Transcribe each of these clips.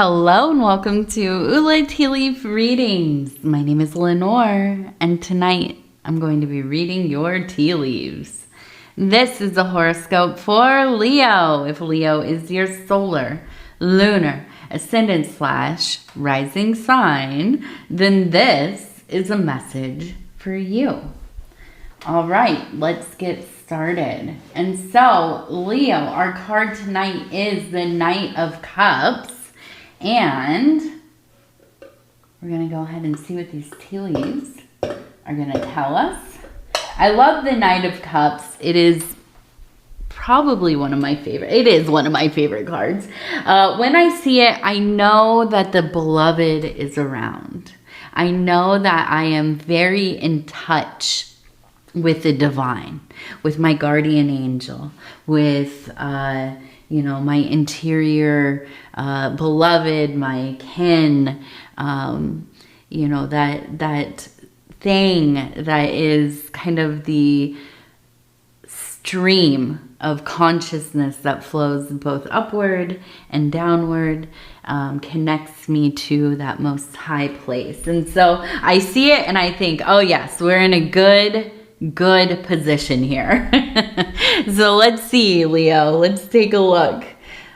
Hello and welcome to Ula Tea Leaf Readings. My name is Lenor, and tonight I'm going to be reading your tea leaves. This is a horoscope for Leo. If Leo is your solar, lunar, ascendant / rising sign, then this is a message for you. All right, let's get started. And so, Leo, our card tonight is the Knight of Cups. And we're going to go ahead and see what these tea leaves are going to tell us. I love the Knight of Cups. It is probably one of my favorite. It is one of my favorite cards. When I see it, I know that the beloved is around. I know that I am very in touch with the divine, with my guardian angel, with my interior beloved, my kin, that thing that is kind of the stream of consciousness that flows both upward and downward, connects me to that most high place. And so I see it and I think, oh yes, we're in a good position here. So let's see, Leo, let's take a look.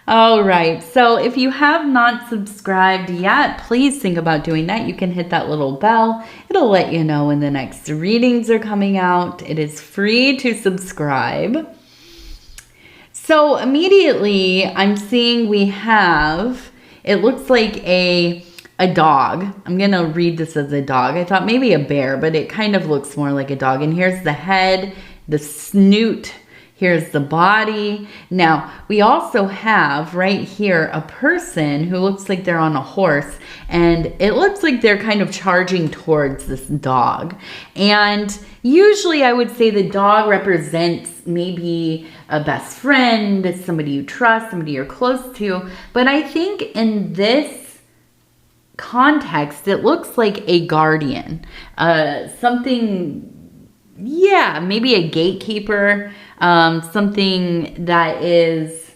All right, so if you have not subscribed yet, please think about doing that. You can hit that little bell. It'll let you know when the next readings are coming out. It is free to subscribe. So immediately I'm seeing we have, it looks like a dog. I'm going to read this as a dog. I thought maybe a bear, but it kind of looks more like a dog. And here's the head, the snoot. Here's the body. Now, we also have right here a person who looks like they're on a horse, and it looks like they're kind of charging towards this dog. And usually I would say the dog represents maybe a best friend, somebody you trust, somebody you're close to. But I think in this context, it looks like a guardian, maybe a gatekeeper, something that is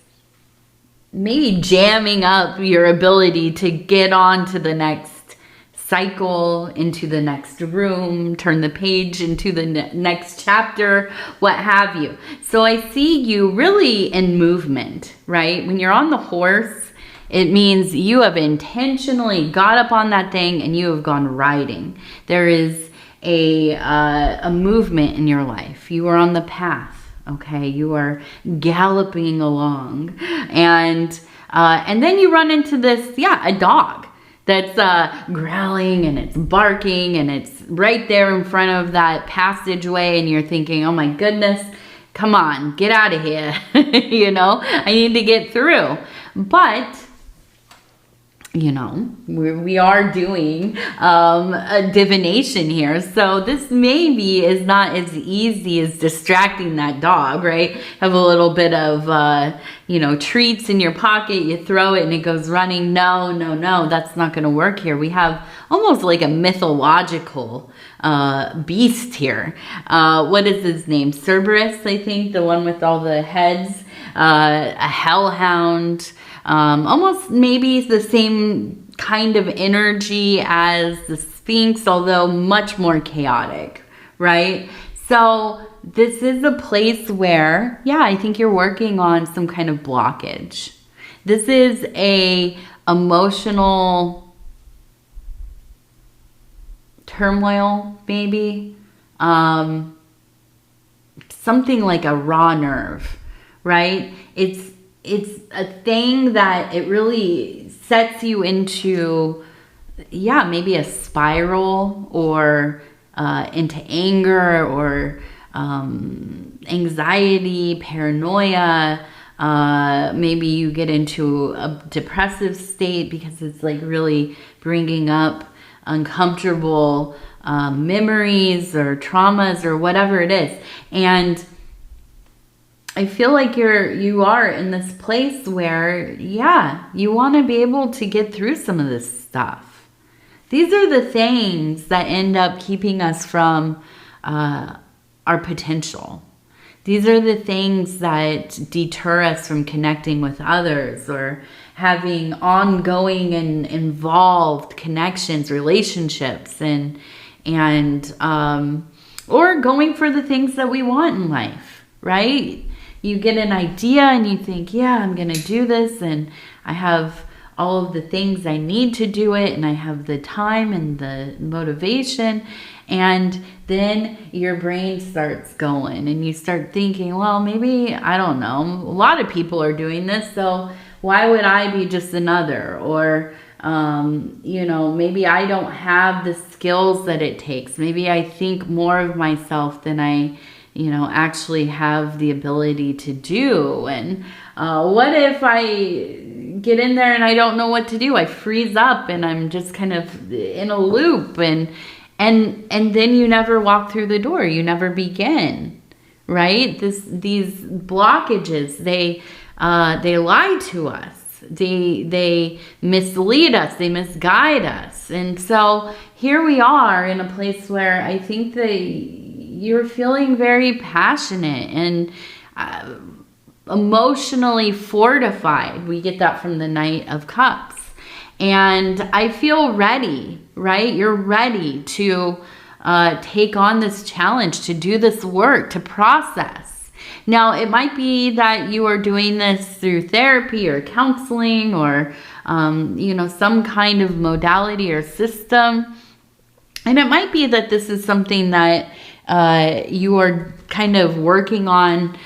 maybe jamming up your ability to get on to the next cycle, into the next room, turn the page into the next chapter, what have you. So I see you really in movement, right? When you're on the horse, it means you have intentionally got up on that thing and you have gone riding. There is a movement in your life. You are on the path, okay? You are galloping along. And then you run into this, a dog that's growling and it's barking and it's right there in front of that passageway, and you're thinking, oh my goodness, come on, get out of here. I need to get through. But we are doing a divination here. So this maybe is not as easy as distracting that dog, right? Have a little bit of, treats in your pocket. You throw it and it goes running. No, that's not going to work here. We have almost like a mythological beast here. What is his name? Cerberus, I think, the one with all the heads. A hellhound. Almost maybe the same kind of energy as the Sphinx, although much more chaotic, right? So this is a place where, I think you're working on some kind of blockage. This is a emotional turmoil, maybe. Something like a raw nerve, right? It's a thing that it really sets you into, maybe a spiral or into anger or anxiety, paranoia. Maybe you get into a depressive state because it's like really bringing up uncomfortable memories or traumas or whatever it is. And I feel like you are in this place where, you want to be able to get through some of this stuff. These are the things that end up keeping us from our potential. These are the things that deter us from connecting with others or having ongoing and involved connections, relationships, or going for the things that we want in life, right? You get an idea and you think, yeah, I'm going to do this, and I have all of the things I need to do it, and I have the time and the motivation, and then your brain starts going and you start thinking, well, maybe, I don't know, a lot of people are doing this, so why would I be just another? Or maybe I don't have the skills that it takes. Maybe I think more of myself than I actually have the ability to do. And what if I get in there and I don't know what to do? I freeze up and I'm just kind of in a loop, and then you never walk through the door. You never begin, right? These blockages, they lie to us. They mislead us, they misguide us. And so here we are in a place where I think that you're feeling very passionate and emotionally fortified. We get that from the Knight of Cups. And I feel ready, right? You're ready to take on this challenge, to do this work, to process. Now, it might be that you are doing this through therapy or counseling or, some kind of modality or system. And it might be that this is something that you are kind of working on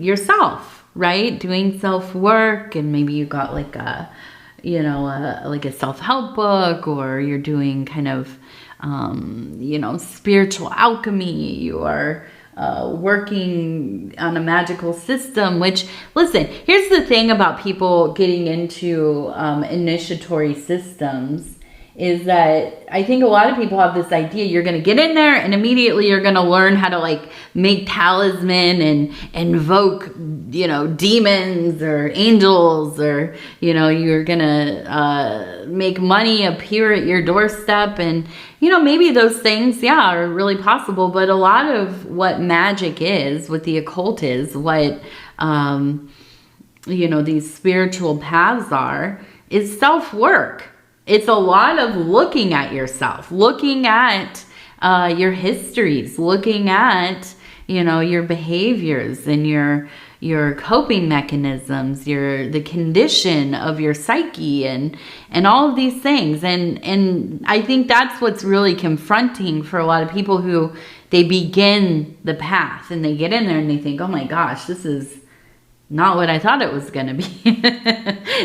yourself, right? Doing self-work, and maybe you got like a self-help book, or you're doing kind of, spiritual alchemy. You are working on a magical system, which, listen, here's the thing about people getting into initiatory systems, is that I think a lot of people have this idea you're going to get in there and immediately you're going to learn how to like make talisman and invoke, demons or angels, or, you're going to make money appear at your doorstep. And, maybe those things, are really possible. But a lot of what magic is, what the occult is, what, these spiritual paths are, is self-work. It's a lot of looking at yourself, looking at your histories, looking at, your behaviors and your coping mechanisms, the condition of your psyche, and all of these things. And I think that's what's really confronting for a lot of people who they begin the path and they get in there and they think, oh my gosh, this is not what I thought it was going to be.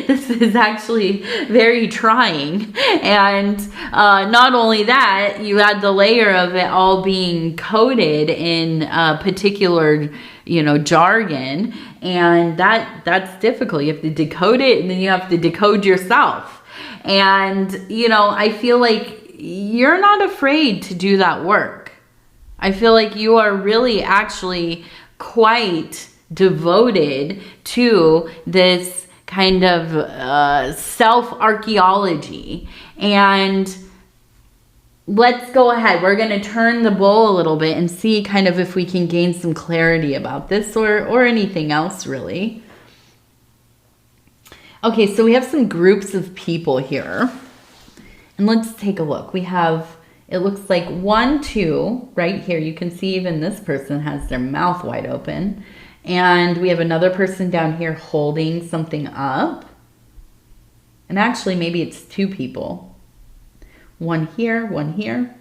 This is actually very trying. And not only that, you add the layer of it all being coded in particular, jargon. And that's difficult. You have to decode it, and then you have to decode yourself. And, I feel like you're not afraid to do that work. I feel like you are really actually quite devoted to this kind of self-archaeology. And let's go ahead. We're going to turn the bowl a little bit and see kind of if we can gain some clarity about this or anything else, really. Okay, so we have some groups of people here. And let's take a look. We have, it looks like 1, 2 right here. You can see even this person has their mouth wide open. And we have another person down here holding something up. And actually, maybe it's 2 people. One here, one here.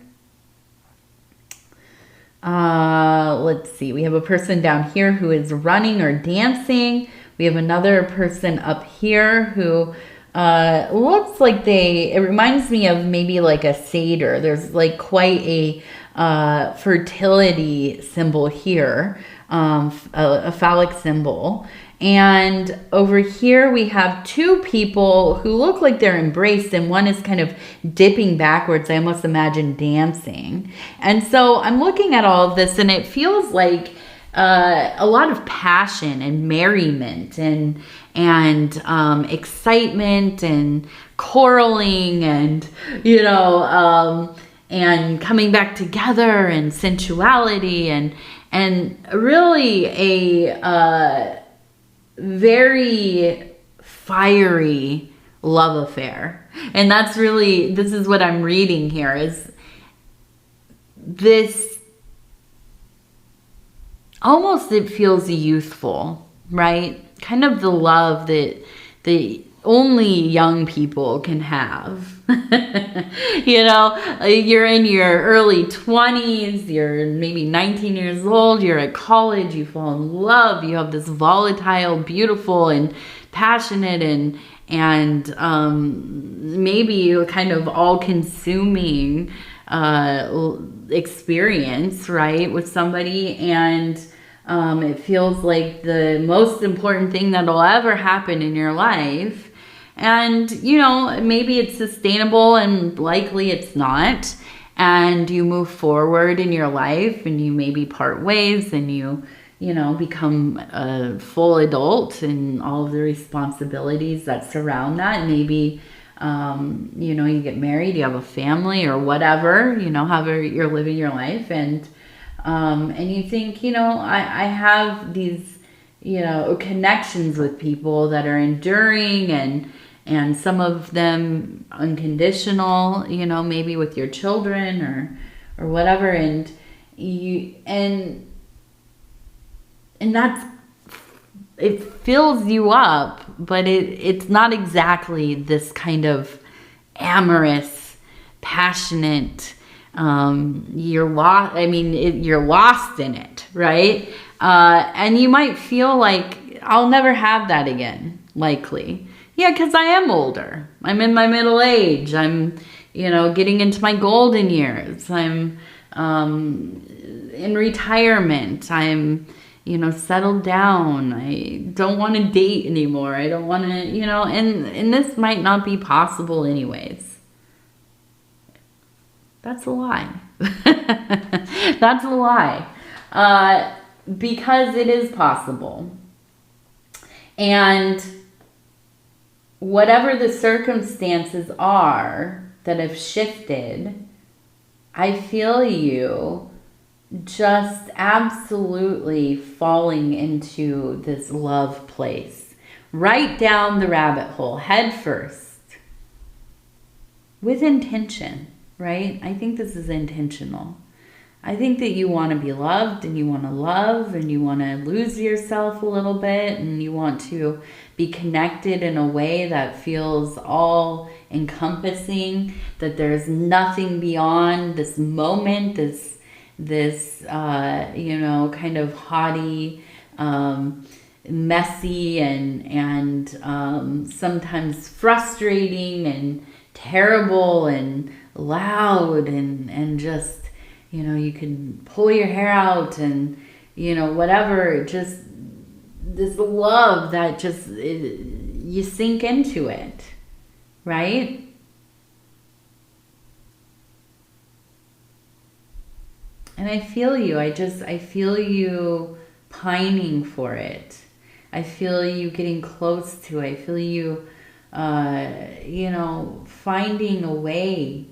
Let's see. We have a person down here who is running or dancing. We have another person up here who looks like it reminds me of maybe like a satyr. There's like quite a fertility symbol here. A phallic symbol. And over here we have 2 people who look like they're embraced, and one is kind of dipping backwards. I almost imagine dancing. And so I'm looking at all of this, and it feels like a lot of passion and merriment and excitement and quarreling and and coming back together and sensuality and really a very fiery love affair. And that's really, this is what I'm reading here, is this, almost it feels youthful, right? Kind of the love that only young people can have. You know, you're in your early 20s, you're maybe 19 years old, you're at college, you fall in love, you have this volatile, beautiful, and passionate and maybe kind of all-consuming experience, right, with somebody, and it feels like the most important thing that'll ever happen in your life. And, you know, maybe it's sustainable and likely it's not. And you move forward in your life and you maybe part ways and you know, become a full adult and all of the responsibilities that surround that. Maybe, you know, you get married, you have a family or whatever, you know, however you're living your life. And you think, you know, I have these, you know, connections with people that are enduring and some of them unconditional, you know, maybe with your children or whatever. And that's, it fills you up, but it's not exactly this kind of amorous, passionate, you're lost. I mean, you're lost in it, right? And you might feel like I'll never have that again, likely. Yeah, because I am older. I'm in my middle age. I'm, you know, getting into my golden years. I'm in retirement. I'm, you know, settled down. I don't want to date anymore. I don't want to, you know, and this might not be possible anyways. That's a lie. That's a lie. Because it is possible. And whatever the circumstances are that have shifted, I feel you just absolutely falling into this love place. Right down the rabbit hole, head first. With intention, right? I think this is intentional. I think that you want to be loved and you want to love and you want to lose yourself a little bit and you want to be connected in a way that feels all encompassing, that there's nothing beyond this moment, this you know, kind of haughty, messy and sometimes frustrating and terrible and loud and just, you know, you can pull your hair out and, you know, whatever, just this love that just, you sink into it, right? And I feel you. I feel you pining for it. I feel you getting close to it. I feel you, you know, finding a way,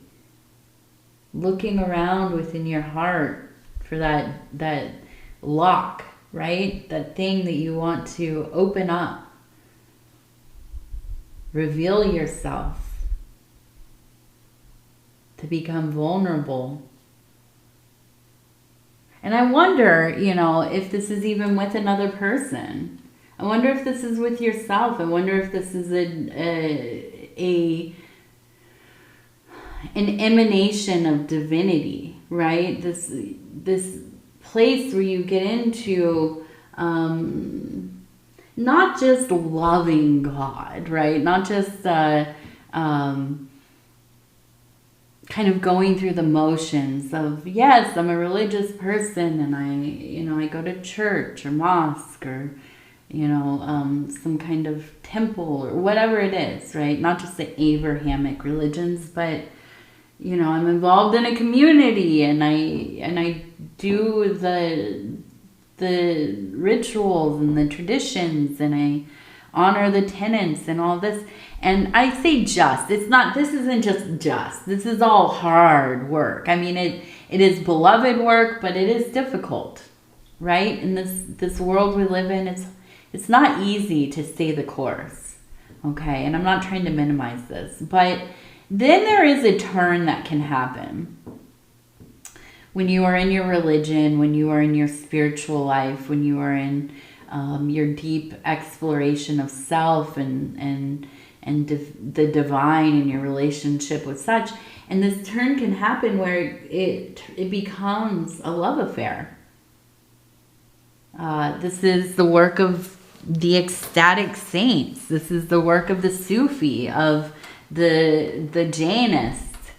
looking around within your heart for that lock, right? That thing that you want to open up. Reveal yourself. To become vulnerable. And I wonder, you know, if this is even with another person. I wonder if this is with yourself. I wonder if this is an emanation of divinity, right? This place where you get into not just loving God, right? Not just kind of going through the motions of, yes, I'm a religious person and I go to church or mosque or, you know, some kind of temple or whatever it is, right? Not just the Abrahamic religions, but, you know, I'm involved in a community and I do the rituals and the traditions and I honor the tenets and all this. And I say just, this isn't just, this is all hard work. I mean, it is beloved work, but it is difficult, right? In this world we live in, it's not easy to stay the course. Okay, and I'm not trying to minimize this, but then there is a turn that can happen. When you are in your religion, when you are in your spiritual life, when you are in your deep exploration of self and the divine in your relationship with such, and this turn can happen where it becomes a love affair. This is the work of the ecstatic saints. This is the work of the Sufi, of the Jainist,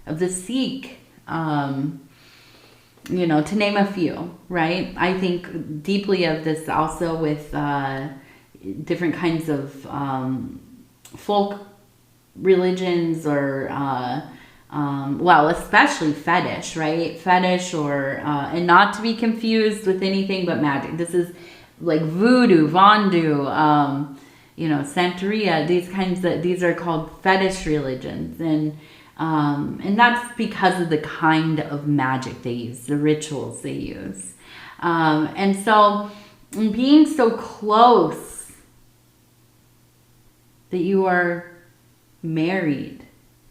of the Sikh, to name a few, right? I think deeply of this also with different kinds of folk religions or, especially fetish, right? Fetish and not to be confused with anything but magic. This is like voodoo, Vondu, Santeria, these are called fetish religions. And that's because of the kind of magic they use, the rituals they use. And so being so close that you are married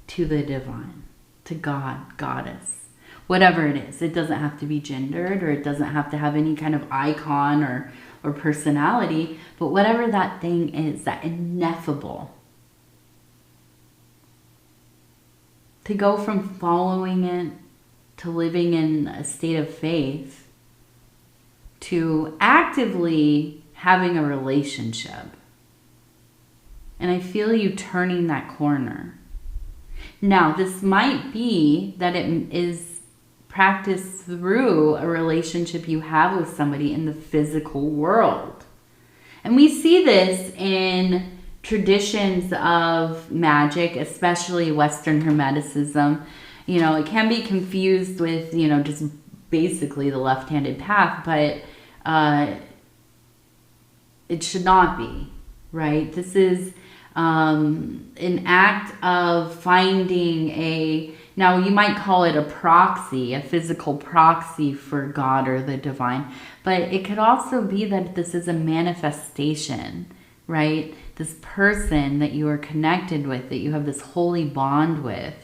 to the divine, to God, goddess, whatever it is. It doesn't have to be gendered, or it doesn't have to have any kind of icon or personality, but whatever that thing is, that ineffable. To go from following it to living in a state of faith to actively having a relationship. And I feel you turning that corner. Now, this might be that it is practiced through a relationship you have with somebody in the physical world. And we see this in traditions of magic, especially Western Hermeticism. It can be confused with, just basically the left-handed path, but it should not be, right? This is an act of finding now you might call it a proxy, a physical proxy for God or the divine, but it could also be that this is a manifestation, right? This person that you are connected with, that you have this holy bond with,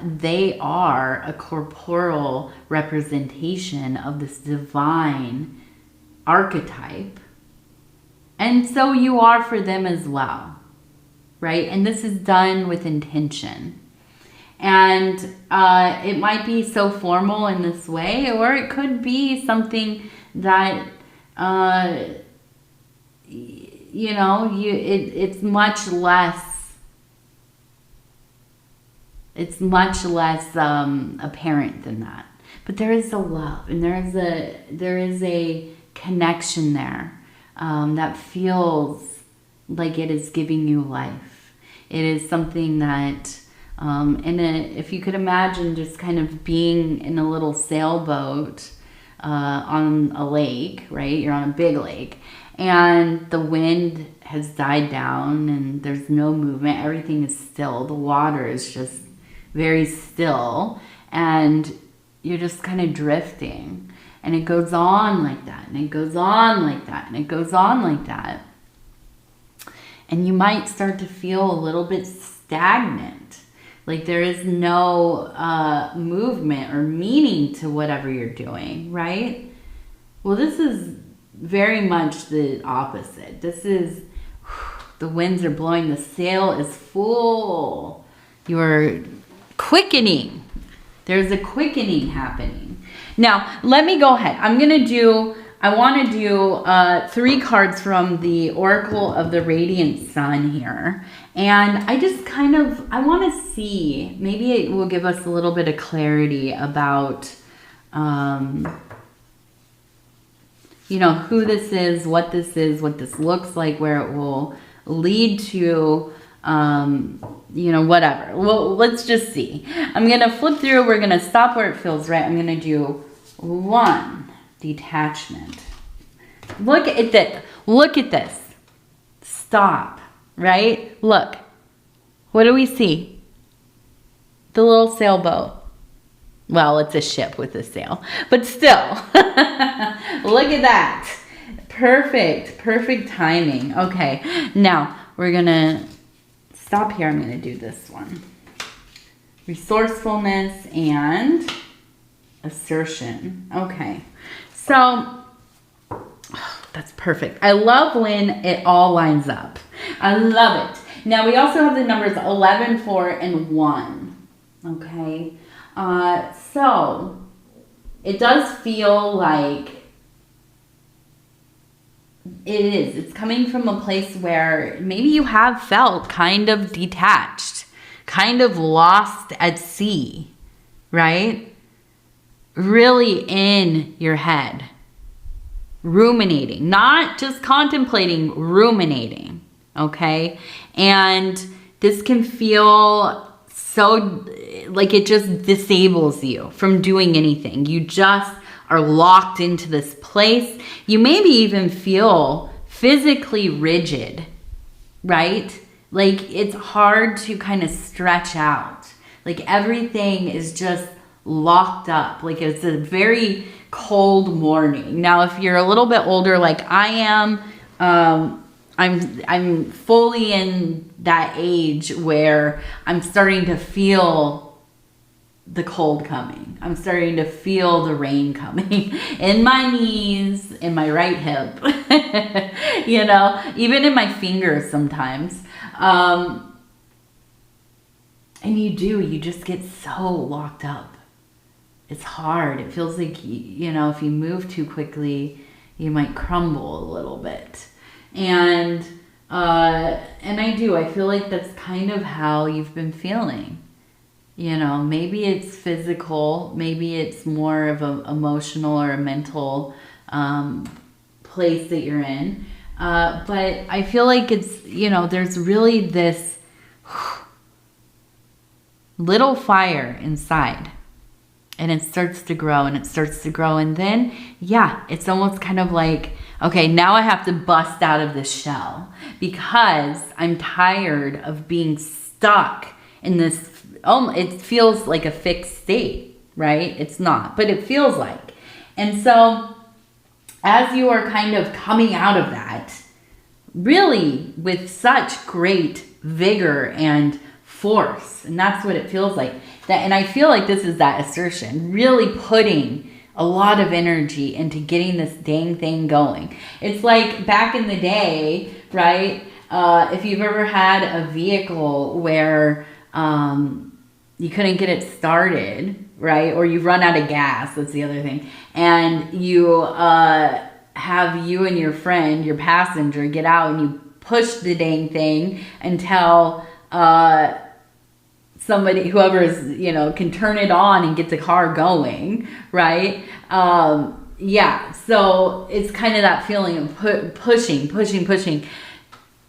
they are a corporeal representation of this divine archetype. And so you are for them as well, right? And this is done with intention. And it might be so formal in this way, or it could be something that, it's much less apparent than that. But there is a love, and there is a connection there that feels like it is giving you life. It is something that, if you could imagine just kind of being in a little sailboat on a lake, right? You're on a big lake, and the wind has died down and there's no movement. Everything is still. The water is just very still, and you're just kind of drifting. And it goes on like that, and it goes on like that, and it goes on like that. And you might start to feel a little bit stagnant. Like there is no movement or meaning to whatever you're doing, right? Well, this is very much the opposite. This is, the winds are blowing, the sail is full. You're quickening. There's a quickening happening. Now, let me go ahead. I want to do 3 cards from the Oracle of the Radiant Sun here. And I just I want to see, maybe it will give us a little bit of clarity about, who this is, what this looks like, where it will lead to, whatever. Well, let's just see. I'm going to flip through. We're going to stop where it feels right. I'm going to do 1, detachment. Look at this. Look at this. Stop, right? Look. What do we see? The little sailboat. Well, it's a ship with a sail, but still. Look at that. Perfect timing. Okay, now we're going to stop here. I'm going to do this one. Resourcefulness and assertion. Okay. So that's perfect. I love when it all lines up. I love it. Now we also have the numbers 11, 4, and 1. Okay. So it does feel like it's coming from a place where maybe you have felt kind of detached, kind of lost at sea, right? Really in your head, ruminating, not just contemplating, ruminating, okay? And this can feel so like it just disables you from doing anything. You just are locked into this place. You maybe even feel physically rigid, right? Like it's hard to kind of stretch out. Like everything is just locked up. Like it's a very cold morning. Now, if you're a little bit older, like I am, I'm fully in that age where I'm starting to feel the cold coming. I'm starting to feel the rain coming in my knees, in my right hip, you know, even in my fingers sometimes. And you just get so locked up. It's hard. It feels like, you know, if you move too quickly, you might crumble a little bit. And I feel like that's kind of how you've been feeling. You know, maybe it's physical, maybe it's more of an emotional or a mental place that you're in. But I feel like it's, you know, there's really this little fire inside. And it starts to grow and it starts to grow. And then, yeah, it's almost kind of like, okay, now I have to bust out of this shell because I'm tired of being stuck in this. It feels like a fixed state, right? It's not, but it feels like. And so as you are kind of coming out of that, really with such great vigor and force, and that's what it feels like. And I feel like this is that assertion, really putting a lot of energy into getting this dang thing going. It's like back in the day, right? If you've ever had a vehicle where you couldn't get it started, right? Or you've run out of gas, that's the other thing. And you have you and your friend, your passenger, get out and you push the dang thing until somebody, whoever is, you know, can turn it on and get the car going, right? Yeah, so it's kind of that feeling of pushing,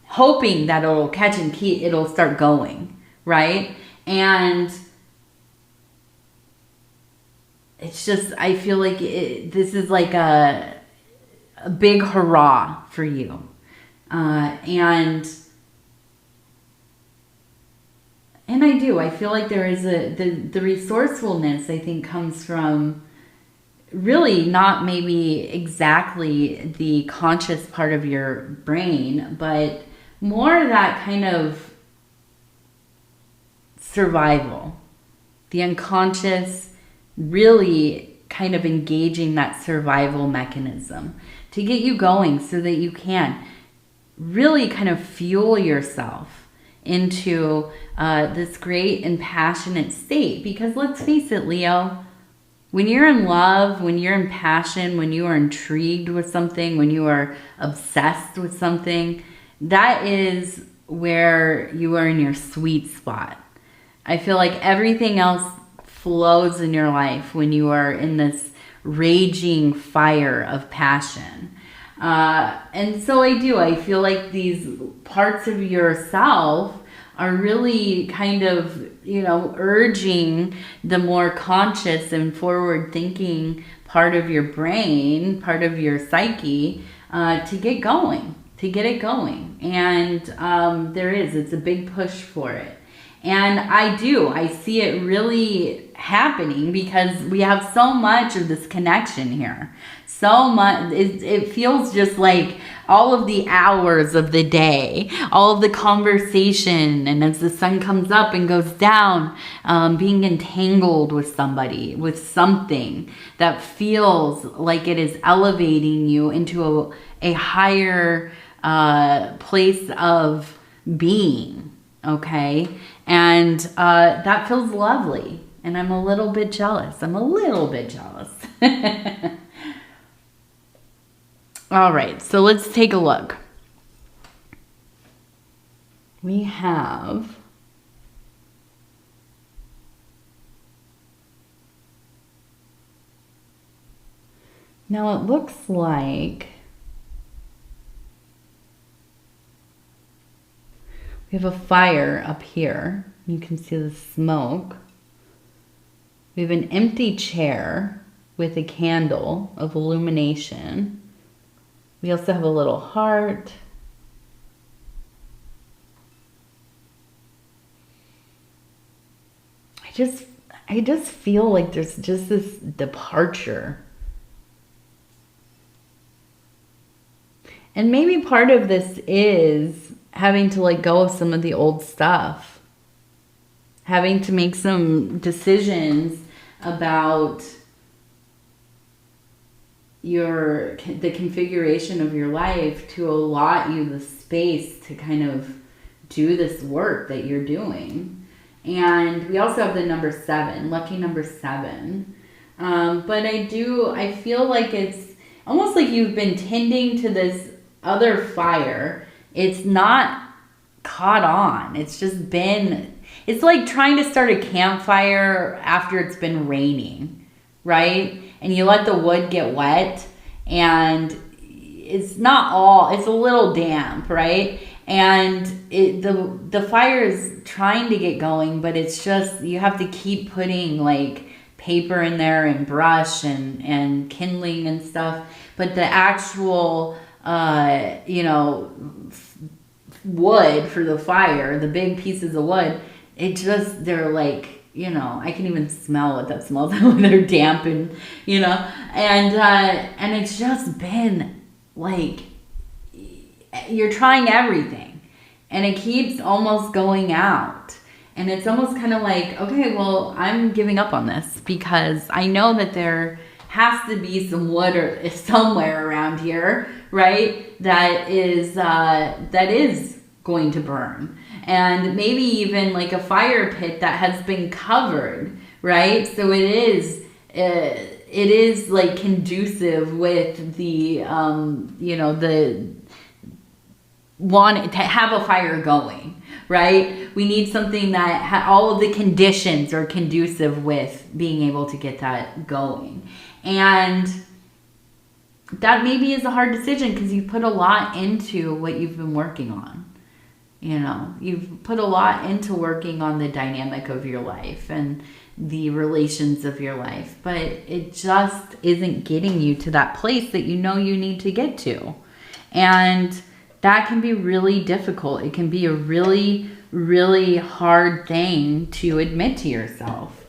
hoping that it'll catch and it'll start going, right? And it's just, I feel like this is like a big hurrah for you. And I feel like there is the resourcefulness, I think, comes from really not maybe exactly the conscious part of your brain, but more that kind of survival, the unconscious, really kind of engaging that survival mechanism to get you going so that you can really kind of fuel yourself into this great and passionate state. Because let's face it, Leo, when you're in love, when you're in passion, when you are intrigued with something, when you are obsessed with something, that is where you are in your sweet spot. I feel like everything else flows in your life when you are in this raging fire of passion. And so I feel like these parts of yourself are really kind of, you know, urging the more conscious and forward thinking part of your brain, part of your psyche, to get going, to get it going. And it's a big push for it. And I see it really happening because we have so much of this connection here. so much. It feels just like all of the hours of the day, all of the conversation, and as the sun comes up and goes down, being entangled with somebody, with something that feels like it is elevating you into a higher place of being, okay? And that feels lovely. And I'm a little bit jealous. All right, so let's take a look. We have now it looks like we have a fire up here. You can see the smoke. We have an empty chair with a candle of illumination. We also have a little heart. I just feel like there's just this departure. And maybe part of this is having to let go of some of the old stuff. Having to make some decisions about the configuration of your life to allot you the space to kind of do this work that you're doing. And we also have the number 7, lucky number 7. But I feel like it's almost like you've been tending to this other fire. It's not caught on. It's just been, it's like trying to start a campfire after it's been raining, right? And you let the wood get wet and it's a little damp, right? And the fire is trying to get going, but it's just, you have to keep putting like paper in there and brush and kindling and stuff. But the actual, wood for the fire, the big pieces of wood, they're like, I can even smell what that smells like when they're damp and, and it's just been like, you're trying everything and it keeps almost going out. And it's almost kind of like, okay, well, I'm giving up on this because I know that there has to be some wood or somewhere around here, right? That is going to burn. And maybe even like a fire pit that has been covered, right? So it is like conducive with the, the want to have a fire going, right? We need something that all of the conditions are conducive with being able to get that going. And that maybe is a hard decision because you put a lot into what you've been working on. You've put a lot into working on the dynamic of your life and the relations of your life, but it just isn't getting you to that place that you need to get to. And that can be really difficult. It can be a really, really hard thing to admit to yourself.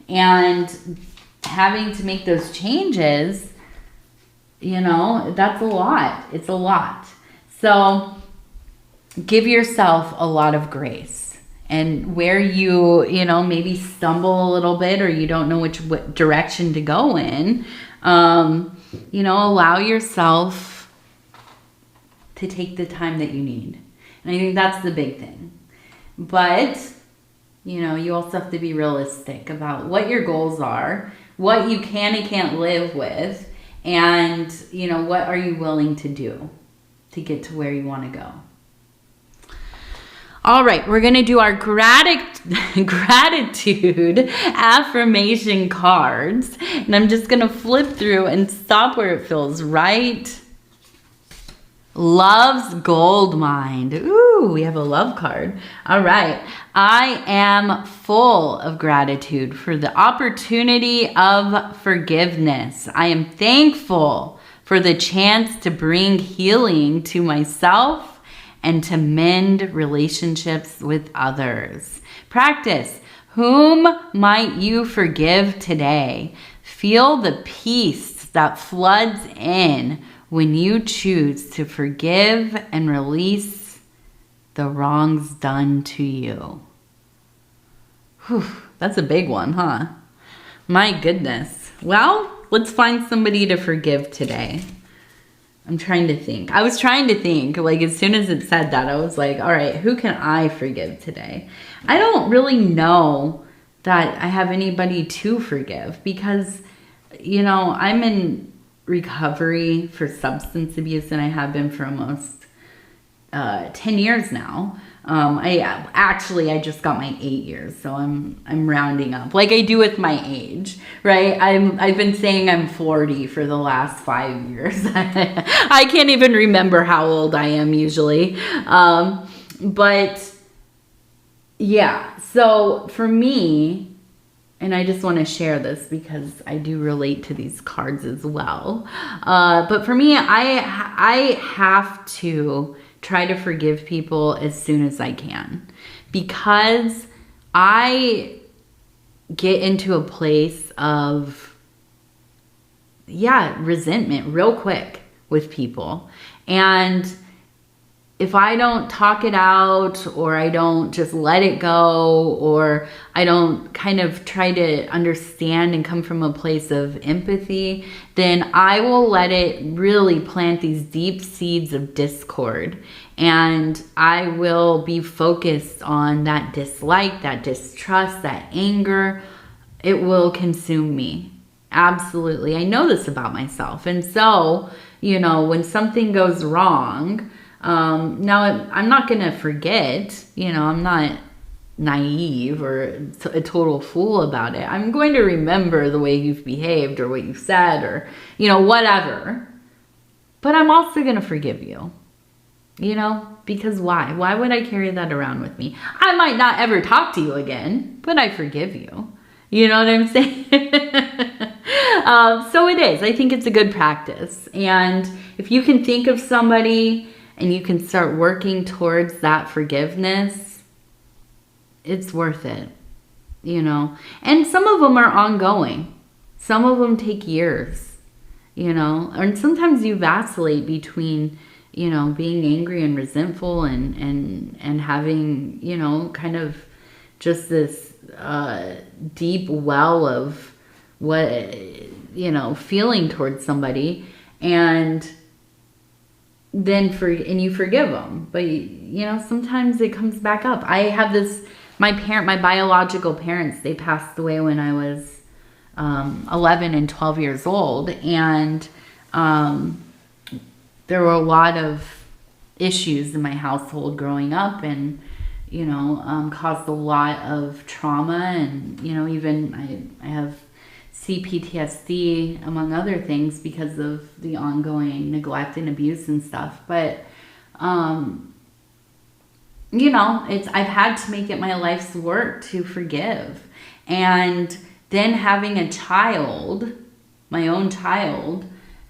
And having to make those changes, that's a lot. It's a lot. So give yourself a lot of grace. And where you, maybe stumble a little bit or you don't know which direction to go in, allow yourself to take the time that you need. And I think that's the big thing. But, you also have to be realistic about what your goals are, what you can and can't live with, and, what are you willing to do to get to where you want to go. All right, we're going to do our gratitude affirmation cards. And I'm just going to flip through and stop where it feels right. Love's gold mine. Ooh, we have a love card. All right. I am full of gratitude for the opportunity of forgiveness. I am thankful for the chance to bring healing to myself and to mend relationships with others. Practice. Whom might you forgive today? Feel the peace that floods in when you choose to forgive and release the wrongs done to you. Whew, that's a big one, huh? My goodness. Well, let's find somebody to forgive today. I'm trying to think. I was trying to think, like, as soon as it said that, I was like, all right, who can I forgive today? I don't really know that I have anybody to forgive because, you know, I'm in recovery for substance abuse, and I have been for almost 10 years now. I just got my 8 years, so I'm rounding up like I do with my age, right? I've been saying I'm 40 for the last 5 years. I can't even remember how old I am usually. But yeah, so for me, and I just want to share this because I do relate to these cards as well. But for me, I have to try to forgive people as soon as I can, because I get into a place of, resentment real quick with people. And if I don't talk it out, or I don't just let it go, or I don't kind of try to understand and come from a place of empathy, then I will let it really plant these deep seeds of discord. And I will be focused on that dislike, that distrust, that anger. It will consume me. Absolutely. I know this about myself. And so, you know, when something goes wrong, now I'm not going to forget, you know, I'm not naive or a total fool about it. I'm going to remember the way you've behaved or what you've said or, you know, whatever. But I'm also going to forgive you, you know, because why? Why would I carry that around with me? I might not ever talk to you again, but I forgive you. You know what I'm saying? So it is. I think it's a good practice. And if you can think of somebody and you can start working towards that forgiveness, it's worth it, you know. And some of them are ongoing. Some of them take years, you know. And sometimes you vacillate between, you know, being angry and resentful and having, you know, kind of just this deep well of what, you know, feeling towards somebody, and then you forgive them, but you know, sometimes it comes back up. I have this, my biological parents, they passed away when I was 11 and 12 years old, and there were a lot of issues in my household growing up, and you know, caused a lot of trauma, and you know, even I have CPTSD, among other things, because of the ongoing neglect and abuse and stuff. But, you know, I've had to make it my life's work to forgive. And then having a child, my own child,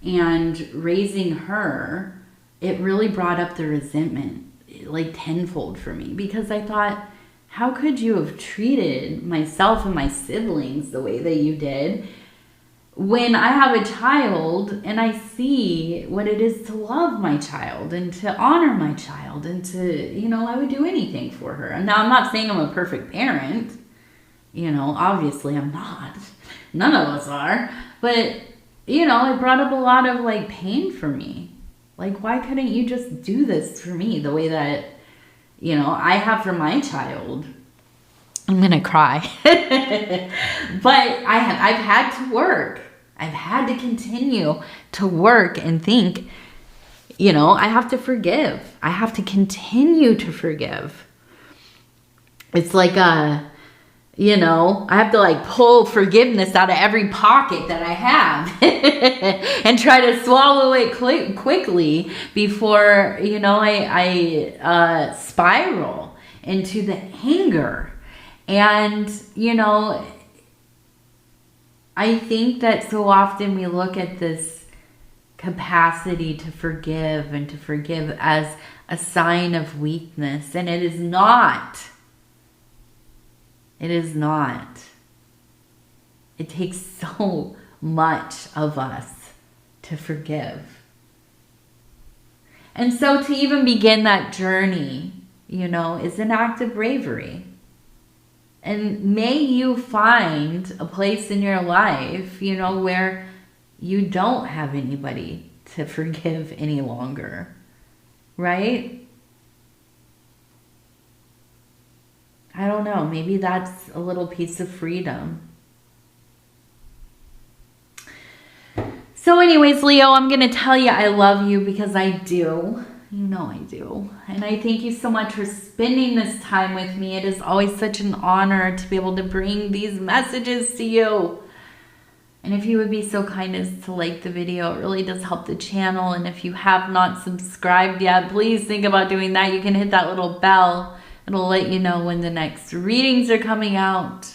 and raising her, it really brought up the resentment, like tenfold for me, because I thought, how could you have treated myself and my siblings the way that you did when I have a child and I see what it is to love my child and to honor my child and to, you know, I would do anything for her. And now I'm not saying I'm a perfect parent. You know, obviously I'm not. None of us are. But, you know, it brought up a lot of like pain for me. Like, why couldn't you just do this for me the way that, you know, I have for my child? I'm going to cry. But I've had to work. I've had to continue to work and think, you know, I have to forgive. I have to continue to forgive. It's like you know, I have to like pull forgiveness out of every pocket that I have and try to swallow it quickly before, you know, I spiral into the anger. And, you know, I think that so often we look at this capacity to forgive and to forgive as a sign of weakness, and it is not. It is not. It takes so much of us to forgive. And so to even begin that journey, you know, is an act of bravery. And may you find a place in your life, you know, where you don't have anybody to forgive any longer, right? I don't know, maybe that's a little piece of freedom. So anyways, Leo, I'm going to tell you I love you because I do. You know I do. And I thank you so much for spending this time with me. It is always such an honor to be able to bring these messages to you. And if you would be so kind as to like the video, it really does help the channel. And if you have not subscribed yet, please think about doing that. You can hit that little bell. It'll let you know when the next readings are coming out.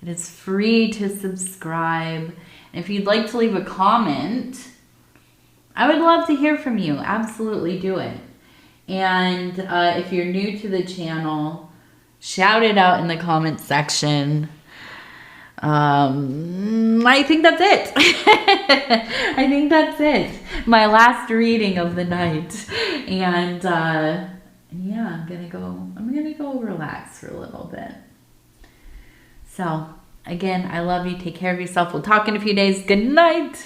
It is free to subscribe. And if you'd like to leave a comment, I would love to hear from you. Absolutely do it. And if you're new to the channel, shout it out in the comments section. I think that's it. I think that's it. My last reading of the night. And yeah, I'm gonna go relax for a little bit. So again, I love you. Take care of yourself. We'll talk in a few days. Good night.